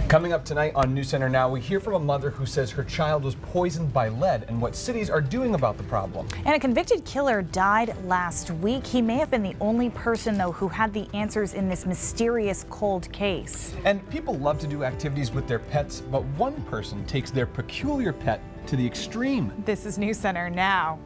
Coming up tonight on News Center Now, we hear from a mother who says her child was poisoned by lead and what cities are doing about the problem. And a convicted killer died last week. He may have been the only person, though, who had the answers in this mysterious cold case. And people love to do activities with their pets, but one person takes their peculiar pet to the extreme. This is News Center Now.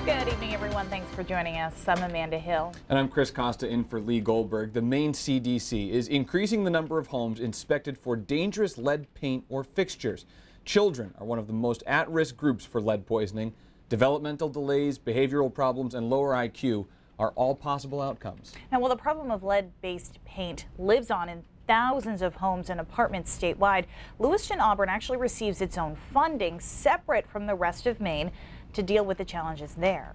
Good evening, everyone. Thanks for joining us. I'm Amanda Hill. And I'm Chris Costa in for Lee Goldberg. The Maine CDC is increasing the number of homes inspected for dangerous lead paint or fixtures. Children are one of the most at-risk groups for lead poisoning. Developmental delays, behavioral problems, and lower IQ are all possible outcomes. Now, while the problem of lead-based paint lives on in thousands of homes and apartments statewide, Lewiston-Auburn actually receives its own funding separate from the rest of Maine to deal with the challenges there.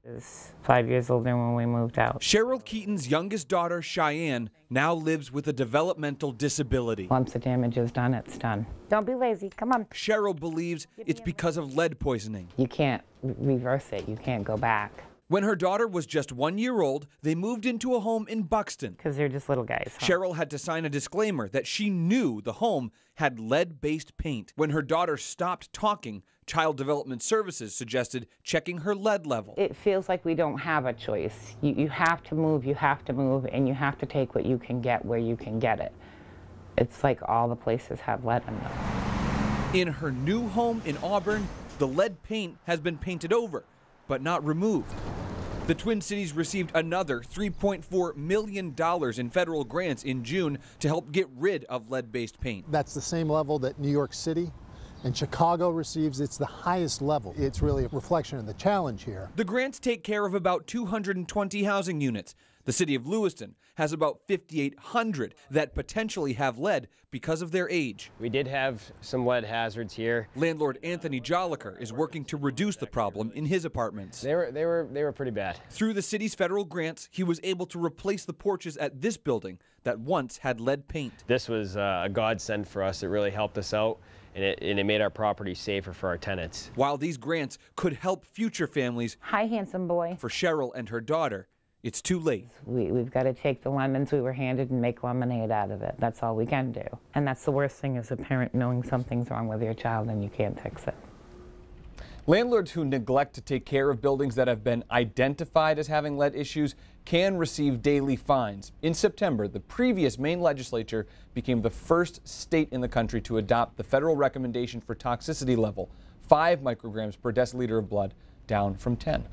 I was 5 years older when we moved out. Cheryl Keaton's youngest daughter, Cheyenne, now lives with a developmental disability. Once the damage is done, it's done. Don't be lazy, come on. Cheryl believes it's because of lead poisoning. You can't reverse it, you can't go back. When her daughter was just 1 year old, they moved into a home in Buxton. Because they're just little guys. Huh? Cheryl had to sign a disclaimer that she knew the home had lead-based paint. When her daughter stopped talking, Child Development Services suggested checking her lead level. It feels like we don't have a choice. You have to move, and you have to take what you can get where you can get it. It's like all the places have lead in them. In her new home in Auburn, the lead paint has been painted over, but not removed. The Twin Cities received another $3.4 million in federal grants in June to help get rid of lead-based paint. That's the same level that New York City and Chicago receives. It's the highest level. It's really a reflection of the challenge here. The grants take care of about 220 housing units. The city of Lewiston has about 5,800 that potentially have lead because of their age. We did have some lead hazards here. Landlord Anthony Jolliker is working to reduce the problem in his apartments. They were pretty bad. Through the city's federal grants, he was able to replace the porches at this building that once had lead paint. This was a godsend for us. It really helped us out, and it made our property safer for our tenants. While these grants could help future families, Hi, handsome boy. for Cheryl and her daughter, it's too late. We've got to take the lemons we were handed and make lemonade out of it. That's all we can do. And that's the worst thing as a parent, knowing something's wrong with your child and you can't fix it. Landlords who neglect to take care of buildings that have been identified as having lead issues can receive daily fines. In September, the previous Maine legislature became the first state in the country to adopt the federal recommendation for toxicity level, 5 micrograms per deciliter of blood, down from 10.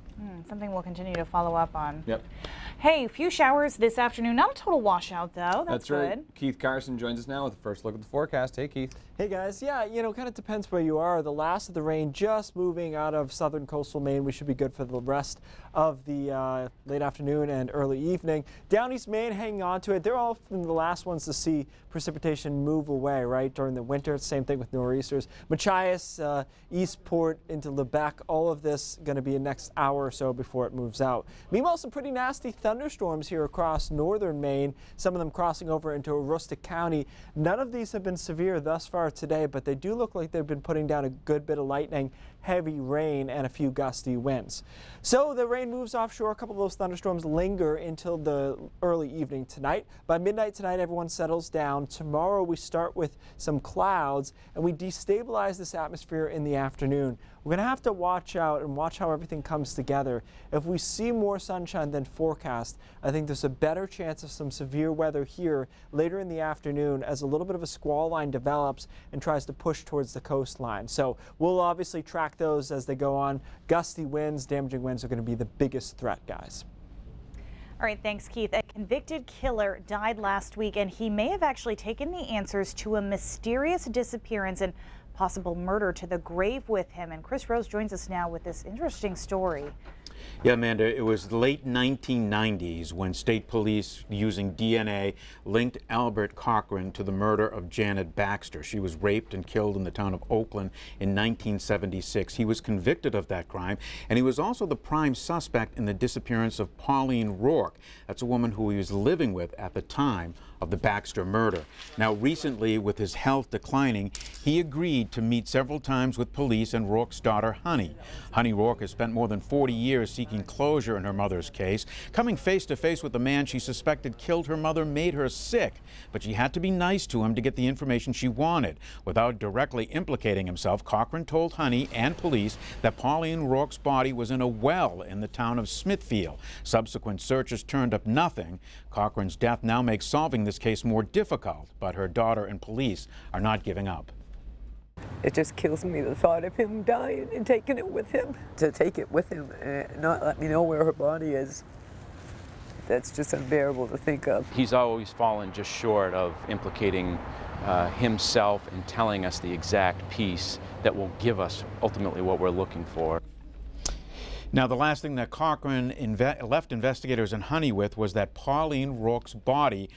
Something we'll continue to follow up on. Yep. Hey, a few showers this afternoon. Not a total washout, though. That's right. good. Keith Carson joins us now with the first look at the forecast. Hey, Keith. Hey guys, yeah, kind of depends where you are. The last of the rain just moving out of southern coastal Maine. We should be good for the rest of the late afternoon and early evening. Down East Maine, hanging on to it. They're often the last ones to see precipitation move away, right, during the winter. Same thing with nor'easters. Machias, Eastport into Lebec, all of this going to be a next hour or so before it moves out. Meanwhile, some pretty nasty thunderstorms here across northern Maine, some of them crossing over into Aroostook County. None of these have been severe thus far today, but they do look like they've been putting down a good bit of lightning, heavy rain, and a few gusty winds. So the rain moves offshore. A couple of those thunderstorms linger until the early evening tonight. By midnight tonight, everyone settles down. Tomorrow we start with some clouds and we destabilize this atmosphere in the afternoon. We're going to have to watch out and watch how everything comes together. If we see more sunshine than forecast, I think there's a better chance of some severe weather here later in the afternoon as a little bit of a squall line develops and tries to push towards the coastline. So we'll obviously track those as they go on. Gusty winds, damaging winds are going to be the biggest threat, guys. All right, thanks, Keith. A convicted killer died last week, and he may have actually taken the answers to a mysterious disappearance and possible murder to the grave with him. And Chris Rose joins us now with this interesting story. Yeah, Amanda, it was the late 1990s when state police, using DNA, linked Albert Cochran to the murder of Janet Baxter. She was raped and killed in the town of Oakland in 1976. He was convicted of that crime, and he was also the prime suspect in the disappearance of Pauline Rourke. That's a woman who he was living with at the time of the Baxter murder. Now, recently, with his health declining, he agreed to meet several times with police and Rourke's daughter, Honey. Honey Rourke has spent more than 40 years seeking closure in her mother's case. Coming face to face with the man she suspected killed her mother made her sick, but she had to be nice to him to get the information she wanted. Without directly implicating himself, Cochran told Honey and police that Pauline Rourke's body was in a well in the town of Smithfield. Subsequent searches turned up nothing. Cochran's death now makes solving this case more difficult, but her daughter and police are not giving up. It just kills me, the thought of him dying and taking it with him. To take it with him and not let me know where her body is, that's just unbearable to think of. He's always fallen just short of implicating himself and telling us the exact piece that will give us ultimately what we're looking for. Now, the last thing that Cochran left investigators and Honey with was that Pauline Rourke's body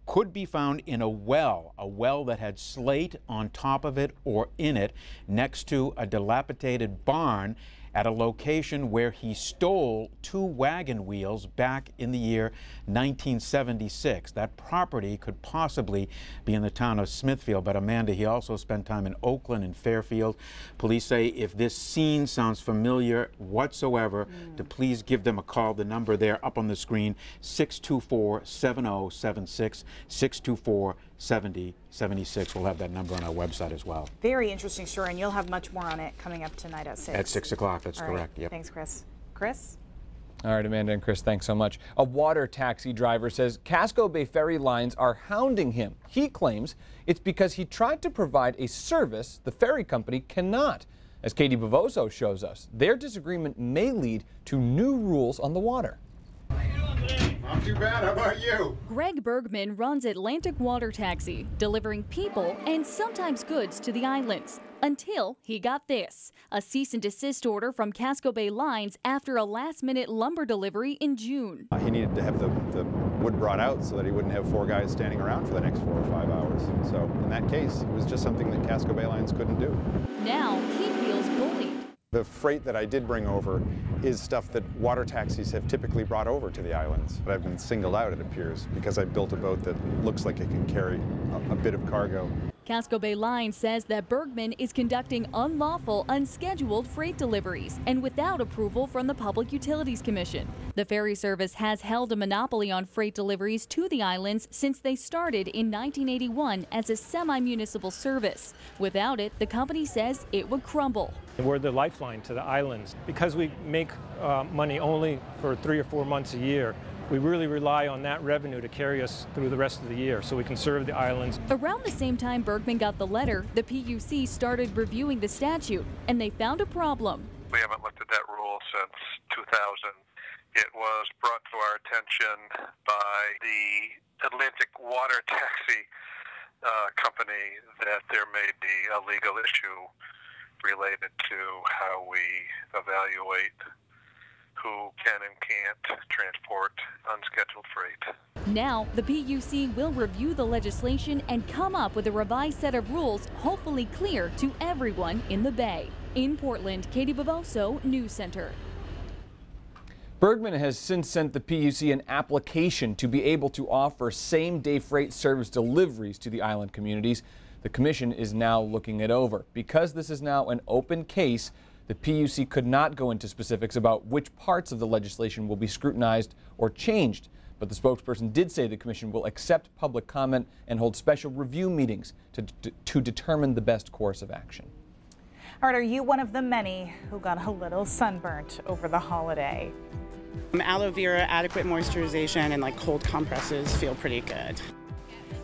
could be found in a well that had slate on top of it or in it next to a dilapidated barn at a location where he stole 2 wagon wheels back in the year 1976. That property could possibly be in the town of Smithfield, but Amanda, he also spent time in Oakland and Fairfield. Police say if this scene sounds familiar whatsoever, to please give them a call. The number there up on the screen, 624-7076, 624-7076. We'll have that number on our website as well. Very interesting story, and you'll have much more on it coming up tonight at 6. At 6 o'clock, that's All correct. Right. Yep. Thanks, Chris. Chris? All right, Amanda and Chris, thanks so much. A water taxi driver says Casco Bay ferry lines are hounding him. He claims it's because he tried to provide a service the ferry company cannot. As Katie Bavoso shows us, their disagreement may lead to new rules on the water. Not too bad. How about you? Greg Bergman runs Atlantic Water Taxi, delivering people and sometimes goods to the islands. Until he got this, a cease and desist order from Casco Bay Lines after a last-minute lumber delivery in June. He needed to have the wood brought out so that he wouldn't have 4 guys standing around for the next 4 or 5 hours. So in that case, it was just something that Casco Bay Lines couldn't do. Now he feels bullied. The freight that I did bring over is stuff that water taxis have typically brought over to the islands. But I've been singled out, it appears, because I built a boat that looks like it can carry a bit of cargo. Casco Bay Line says that Bergman is conducting unlawful, unscheduled freight deliveries and without approval from the Public Utilities Commission. The ferry service has held a monopoly on freight deliveries to the islands since they started in 1981 as a semi-municipal service. Without it, the company says it would crumble. We're the lifeline to the islands. Because we make money only for 3 or 4 months a year, we really rely on that revenue to carry us through the rest of the year so we can serve the islands. Around the same time Bergman got the letter, the PUC started reviewing the statute, and they found a problem. We haven't looked at that rule since 2000. It was brought to our attention by the Atlantic Water Taxi company that there may be a legal issue related to how we evaluate who can and can't transport unscheduled freight. Now, the PUC will review the legislation and come up with a revised set of rules, hopefully clear to everyone in the Bay. In Portland, Katie Bavoso, News Center. Bergman has since sent the PUC an application to be able to offer same-day freight service deliveries to the island communities. The commission is now looking it over. Because this is now an open case, the PUC could not go into specifics about which parts of the legislation will be scrutinized or changed, but the spokesperson did say the commission will accept public comment and hold special review meetings to determine the best course of action. All right, are you one of the many who got a little sunburnt over the holiday? Aloe vera, adequate moisturization, and cold compresses feel pretty good.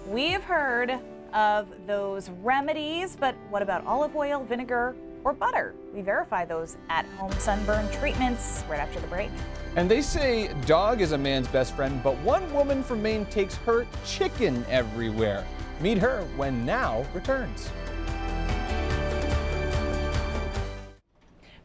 We've heard of those remedies, but what about olive oil, vinegar, or butter? We verify those at-home sunburn treatments right after the break. And they say dog is a man's best friend, but one woman from Maine takes her chicken everywhere. Meet her when Now returns.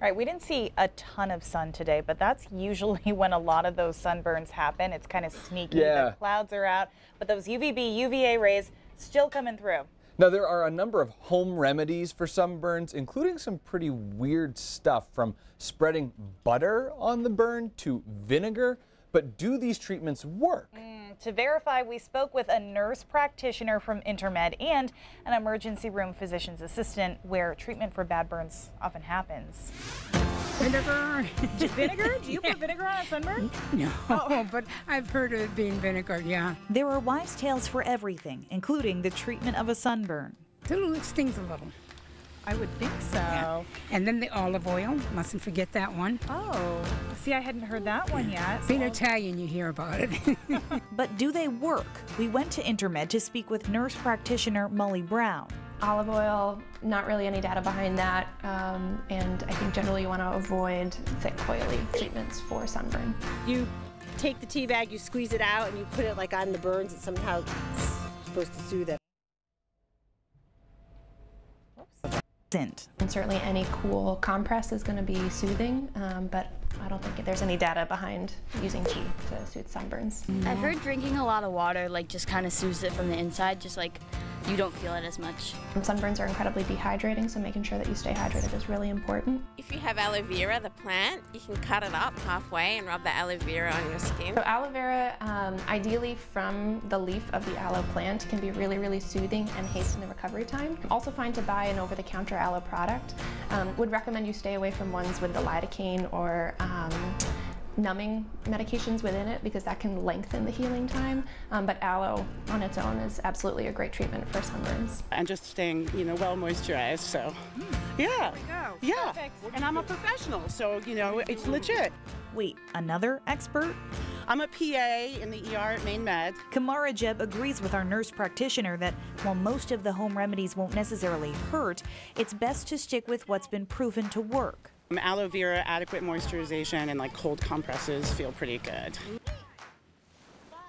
All right, we didn't see a ton of sun today, but that's usually when a lot of those sunburns happen. It's kind of sneaky. Yeah. The clouds are out, but those UVB, UVA rays still coming through. Now, there are a number of home remedies for sunburns, including some pretty weird stuff, from spreading butter on the burn to vinegar. But do these treatments work? To verify, we spoke with a nurse practitioner from Intermed and an emergency room physician's assistant where treatment for bad burns often happens. Vinegar. Vinegar? Do you put vinegar on a sunburn? No, but I've heard of it being vinegar, yeah. There are wise tales for everything, including the treatment of a sunburn. It stings a little. I would think so. Yeah. And then the olive oil, mustn't forget that one. Oh, see, I hadn't heard that one yet. Being Italian, you hear about it. But do they work? We went to Intermed to speak with nurse practitioner Molly Brown. Olive oil, not really any data behind that, and I think generally you want to avoid thick, coily treatments for sunburn. You take the tea bag, you squeeze it out, and you put it like on the burns. It's somehow supposed to soothe it. And certainly any cool compress is going to be soothing, but I don't think there's any data behind using tea to soothe sunburns. I've heard drinking a lot of water just kind of soothes it from the inside, just like you don't feel it as much. Sunburns are incredibly dehydrating, so making sure that you stay hydrated is really important. If you have aloe vera, the plant, you can cut it up halfway and rub the aloe vera on your skin. So aloe vera, ideally from the leaf of the aloe plant, can be really, really soothing and hasten the recovery time. Also fine to buy an over-the-counter aloe product. Would recommend you stay away from ones with the lidocaine or numbing medications within it because that can lengthen the healing time, but aloe on its own is absolutely a great treatment for sunburns. And just staying, well moisturized, so yeah. Yeah, Perfect. and I'm a professional, so it's legit. Wait, another expert? I'm a PA in the ER at Maine Med. Kamara Jeb agrees with our nurse practitioner that while most of the home remedies won't necessarily hurt, it's best to stick with what's been proven to work. Aloe vera, adequate moisturization, and cold compresses feel pretty good.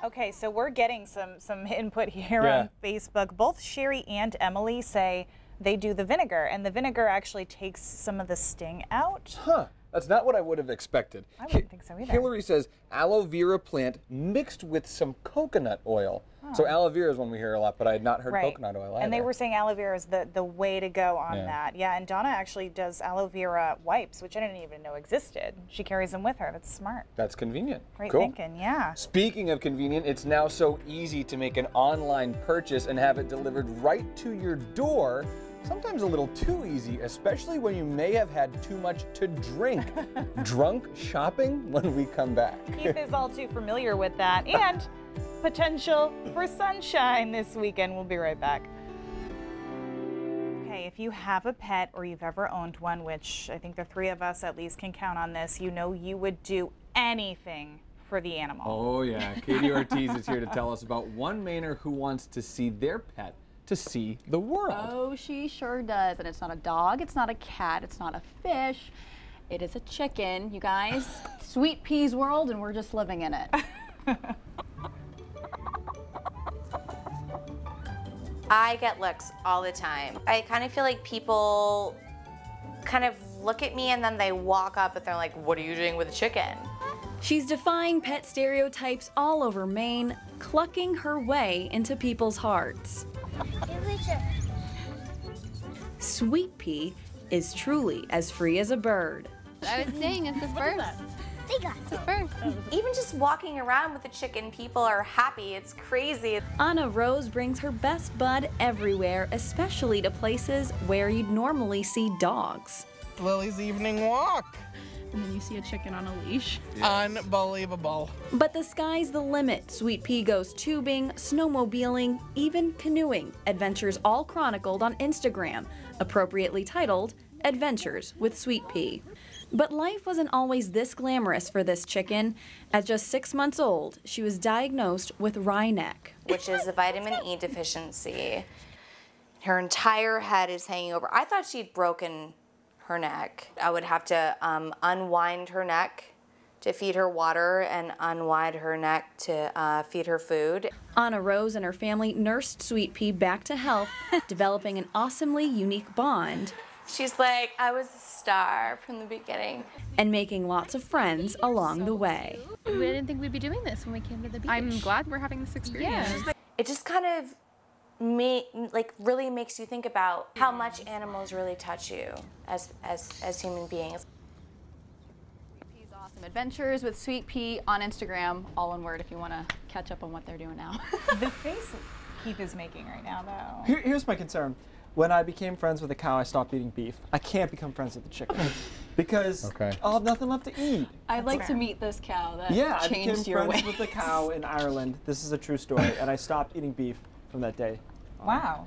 Okay, so we're getting some input here on Facebook. Both Sherry and Emily say they do the vinegar, and the vinegar actually takes some of the sting out. Huh. That's not what I would have expected. I wouldn't think so either. Hillary says aloe vera plant mixed with some coconut oil. Oh. So aloe vera is one we hear a lot, but I had not heard Right. coconut oil either. And they were saying aloe vera is the way to go on that. Yeah, and Donna actually does aloe vera wipes, which I didn't even know existed. She carries them with her. That's smart. That's convenient. Great Cool. thinking, yeah. Speaking of convenient, it's now so easy to make an online purchase and have it delivered right to your door. Sometimes a little too easy, especially when you may have had too much to drink. Drunk shopping when we come back. Keith is all too familiar with that. And potential for sunshine this weekend. We'll be right back. Okay, if you have a pet or you've ever owned one, which I think the three of us at least can count on this, you know you would do anything for the animal. Oh yeah, Katie Ortiz is here to tell us about one Mainer who wants to see their pet to see the world. Oh, she sure does. And it's not a dog, it's not a cat, it's not a fish. It is a chicken, you guys. Sweet Pea's world, and we're just living in it. I get looks all the time. I kind of feel like people kind of look at me and then they walk up and they're like, what are you doing with a chicken? She's defying pet stereotypes all over Maine, clucking her way into people's hearts. Sweet Pea is truly as free as a bird. I was saying it's the first. It's the first. Even just walking around with a chicken, people are happy. It's crazy. Anna Rose brings her best bud everywhere, especially to places where you'd normally see dogs. Lily's evening walk. And then you see a chicken on a leash. Yes. Unbelievable. But the sky's the limit. Sweet Pea goes tubing, snowmobiling, even canoeing. Adventures all chronicled on Instagram, appropriately titled Adventures with Sweet Pea. But life wasn't always this glamorous for this chicken. At just 6 months old, she was diagnosed with wry neck, which is a vitamin E deficiency. Her entire head is hanging over. I thought she'd broken her neck. I would have to unwind her neck to feed her water and unwind her neck to feed her food. Anna Rose and her family nursed Sweet Pea back to health, developing an awesomely unique bond. She's like, I was a star from the beginning. And making lots of friends along the way. We didn't think we'd be doing this when we came to the beach. I'm glad we're having this experience. Yeah. It just kind of really makes you think about how much animals really touch you as human beings. some adventures with Sweet Pea on Instagram, all one word if you want to catch up on what they're doing now. The face Keith is making right now, though. Here's my concern. When I became friends with the cow, I stopped eating beef. I can't become friends with the chicken because I'll have nothing left to eat. I'd like to meet this cow that I changed became your friends ways. with the cow in Ireland. This is a true story, and I stopped eating beef from that day. Wow.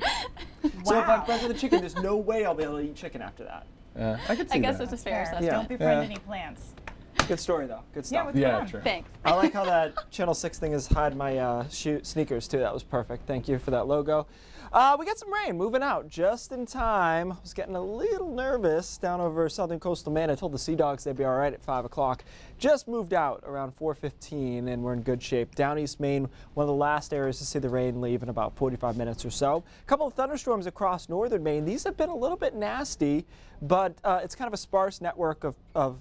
So if I'm friends with the chicken, there's no way I'll be able to eat chicken after that. I could see I guess that. it's a fair assessment. Don't befriend any plants. Good story though. Good stuff. True. Thanks. I like how that Channel 6 thing is hide my sneakers too. That was perfect. Thank you for that logo. We got some rain moving out just in time. I was getting a little nervous down over southern coastal Maine. I told the Sea Dogs they'd be all right at 5 o'clock. Just moved out around 4:15 and we're in good shape. Down East Maine, one of the last areas to see the rain leave in about 45 minutes or so. A couple of thunderstorms across northern Maine. These have been a little bit nasty, but it's kind of a sparse network of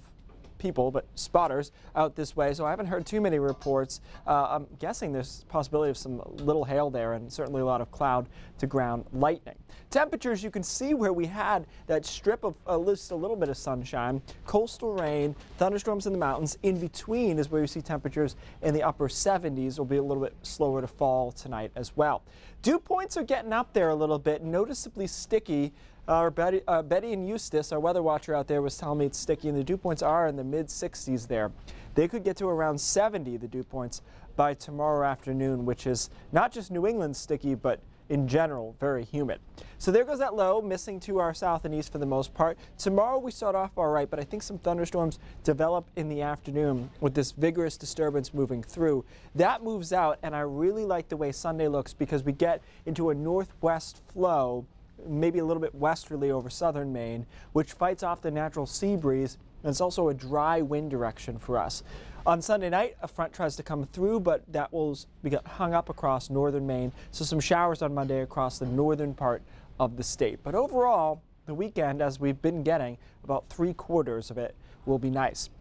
people, but spotters out this way, so I haven't heard too many reports. I'm guessing there's a possibility of some little hail there and certainly a lot of cloud to ground lightning. Temperatures, you can see where we had that strip of just a little bit of sunshine, coastal rain, thunderstorms in the mountains. In between is where you see temperatures in the upper 70s. Will be a little bit slower to fall tonight as well. Dew points are getting up there a little bit, noticeably sticky. Betty and Eustace, our weather watcher out there, was telling me it's sticky, and the dew points are in the mid-60s there. They could get to around 70, the dew points, by tomorrow afternoon, which is not just New England sticky, but in general, very humid. So there goes that low, missing to our south and east for the most part. Tomorrow we start off all right, but I think some thunderstorms develop in the afternoon with this vigorous disturbance moving through. That moves out, and I really like the way Sunday looks because we get into a northwest flow, maybe a little bit westerly over southern Maine, which fights off the natural sea breeze, and it's also a dry wind direction for us. On Sunday night, a front tries to come through, but that will be hung up across northern Maine, so some showers on Monday across the northern part of the state. But overall, the weekend, as we've been getting, about 3/4 of it will be nice.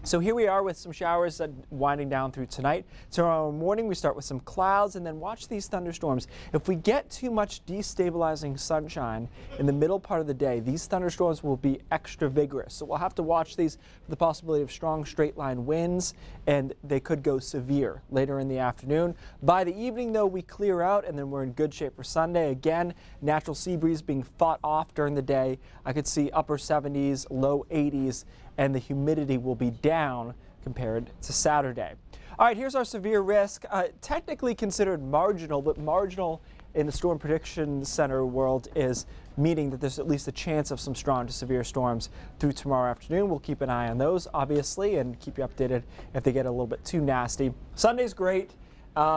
So here we are with some showers winding down through tonight. Tomorrow morning we start with some clouds and then watch these thunderstorms. If we get too much destabilizing sunshine in the middle part of the day, these thunderstorms will be extra vigorous. So we'll have to watch these for the possibility of strong straight line winds, and they could go severe later in the afternoon. By the evening though, we clear out and then we're in good shape for Sunday. Again, natural sea breeze being fought off during the day. I could see upper 70s, low 80s, and the humidity will be down compared to Saturday. All right, here's our severe risk. Technically considered marginal, but marginal in the Storm Prediction Center world is meaning that there's at least a chance of some strong to severe storms through tomorrow afternoon. We'll keep an eye on those, obviously, and keep you updated if they get a little bit too nasty. Sunday's great.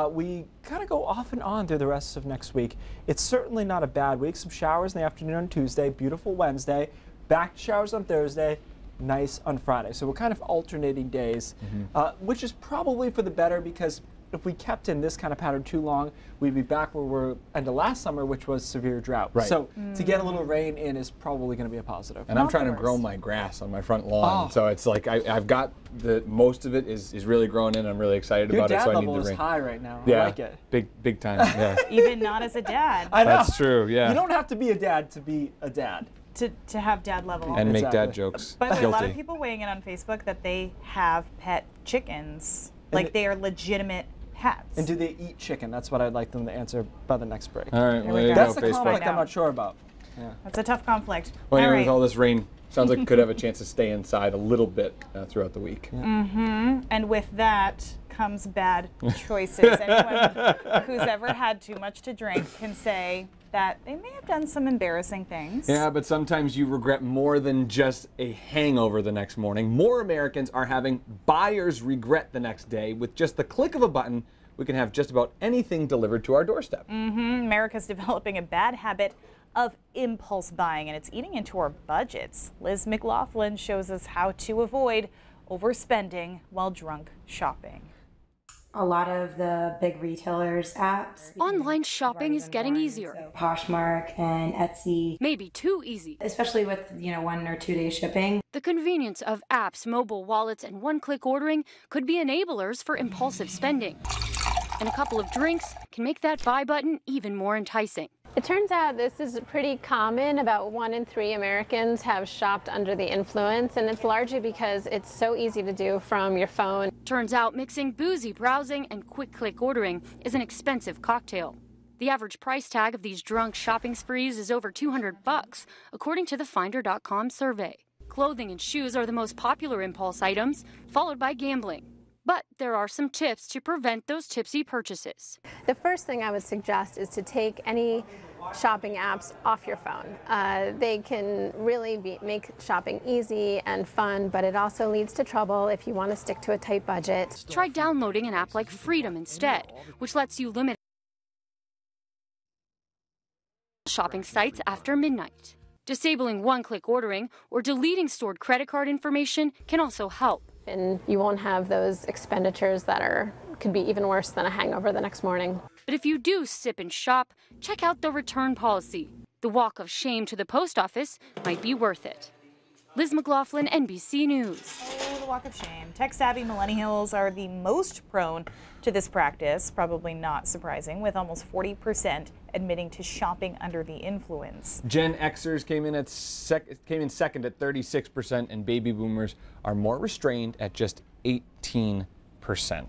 We kind of go off and on through the rest of next week. It's certainly not a bad week. Some showers in the afternoon on Tuesday, beautiful Wednesday, back to showers on Thursday, nice on Friday. So we're kind of alternating days, which is probably for the better because if we kept in this kind of pattern too long, we'd be back where we're end of last summer, which was severe drought. Right. So to get a little rain in is probably going to be a positive. And I'm trying to grow my grass on my front lawn, so it's like I've got most of it is really growing in. I'm really excited about it, so I need the rain. Your dad level is high right now. Yeah, I like it. Big time. Yeah. Even not as a dad. I know. That's true. Yeah. You don't have to be a dad to be a dad. To have dad level. And make dad jokes. By the way, a lot of people weighing in on Facebook that they have pet chickens, like they are legitimate pets. And do they eat chicken? That's what I'd like them to answer by the next break. All right, well, there you that's go, the Facebook. conflict I'm not sure about. Yeah. That's a tough conflict. Well, anyway, all with all this rain, sounds like it could have a chance to stay inside a little bit throughout the week. And with that comes bad choices. Anyone who's ever had too much to drink can say that they may have done some embarrassing things. Yeah, but sometimes you regret more than just a hangover the next morning. More Americans are having buyer's regret the next day. With just the click of a button, we can have just about anything delivered to our doorstep. America's developing a bad habit of impulse buying, and it's eating into our budgets. Liz McLaughlin shows us how to avoid overspending while drunk shopping. A lot of the big retailers' apps. Online shopping is getting easier. So Poshmark and Etsy. Maybe too easy. Especially with, 1 or 2 day shipping. The convenience of apps, mobile wallets, and one-click ordering could be enablers for impulsive spending. And a couple of drinks can make that buy button even more enticing. It turns out this is pretty common. About 1 in 3 Americans have shopped under the influence, and it's largely because it's so easy to do from your phone. Turns out mixing boozy browsing and quick-click ordering is an expensive cocktail. The average price tag of these drunk shopping sprees is over $200, according to the Finder.com survey. Clothing and shoes are the most popular impulse items, followed by gambling. But there are some tips to prevent those tipsy purchases. The first thing I would suggest is to take any shopping apps off your phone. They can really make shopping easy and fun, but it also leads to trouble if you want to stick to a tight budget. Try downloading an app like Freedom instead, which lets you limit shopping sites after midnight. Disabling one-click ordering or deleting stored credit card information can also help. And you won't have those expenditures that could be even worse than a hangover the next morning. But if you do sip and shop, check out the return policy. The walk of shame to the post office might be worth it. Liz McLaughlin, NBC News. Oh, the walk of shame. Tech-savvy millennials are the most prone to this practice, probably not surprising, with almost 40% admitting to shopping under the influence. Gen Xers came in second at 36%, and baby boomers are more restrained at just 18%.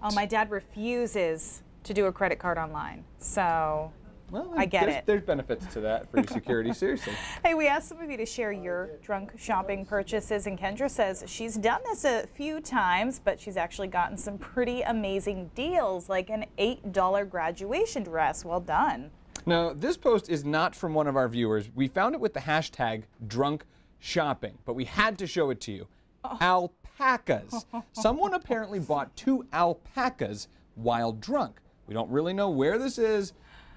Oh, my dad refuses to do a credit card online, so well, I get it. There's benefits to that for your security, seriously. Hey, we asked some of you to share your drunk shopping purchases, and Kendra says she's done this a few times, but she's actually gotten some pretty amazing deals, like an $8 graduation dress. Well done. Now, this post is not from one of our viewers. We found it with the hashtag drunk shopping, but we had to show it to you. Alpacas. Someone apparently bought 2 alpacas while drunk. We don't really know where this is,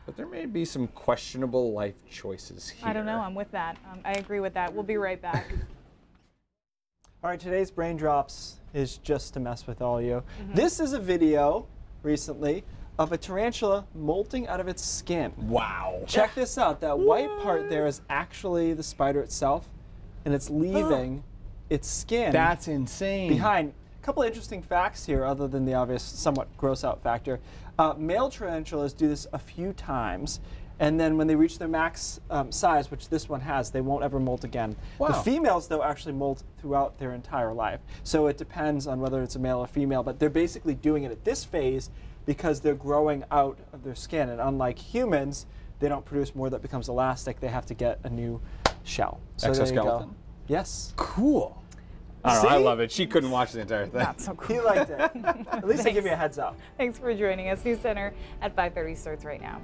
but there may be some questionable life choices here. I don't know. I'm with that. I agree with that. We'll be right back. All right, today's Brain Drops is just to mess with all you. This is a video recently of a tarantula molting out of its skin. Wow. Check this out. That white part there is actually the spider itself, and it's leaving its skin. That's insane. Behind. A couple of interesting facts here, other than the obvious somewhat gross out factor. Male tarantulas do this a few times, and then when they reach their max size, which this one has, they won't ever molt again. Wow. The females, though, actually molt throughout their entire life. So it depends on whether it's a male or female, but they're basically doing it at this phase because they're growing out of their skin. And unlike humans, they don't produce more that becomes elastic. They have to get a new shell. So exoskeleton? Yes. Cool. I don't know, I love it. She couldn't watch the entire thing. Not so cool. He liked it. At least they give me a heads up. Thanks for joining us. News Center at 5:30 starts right now.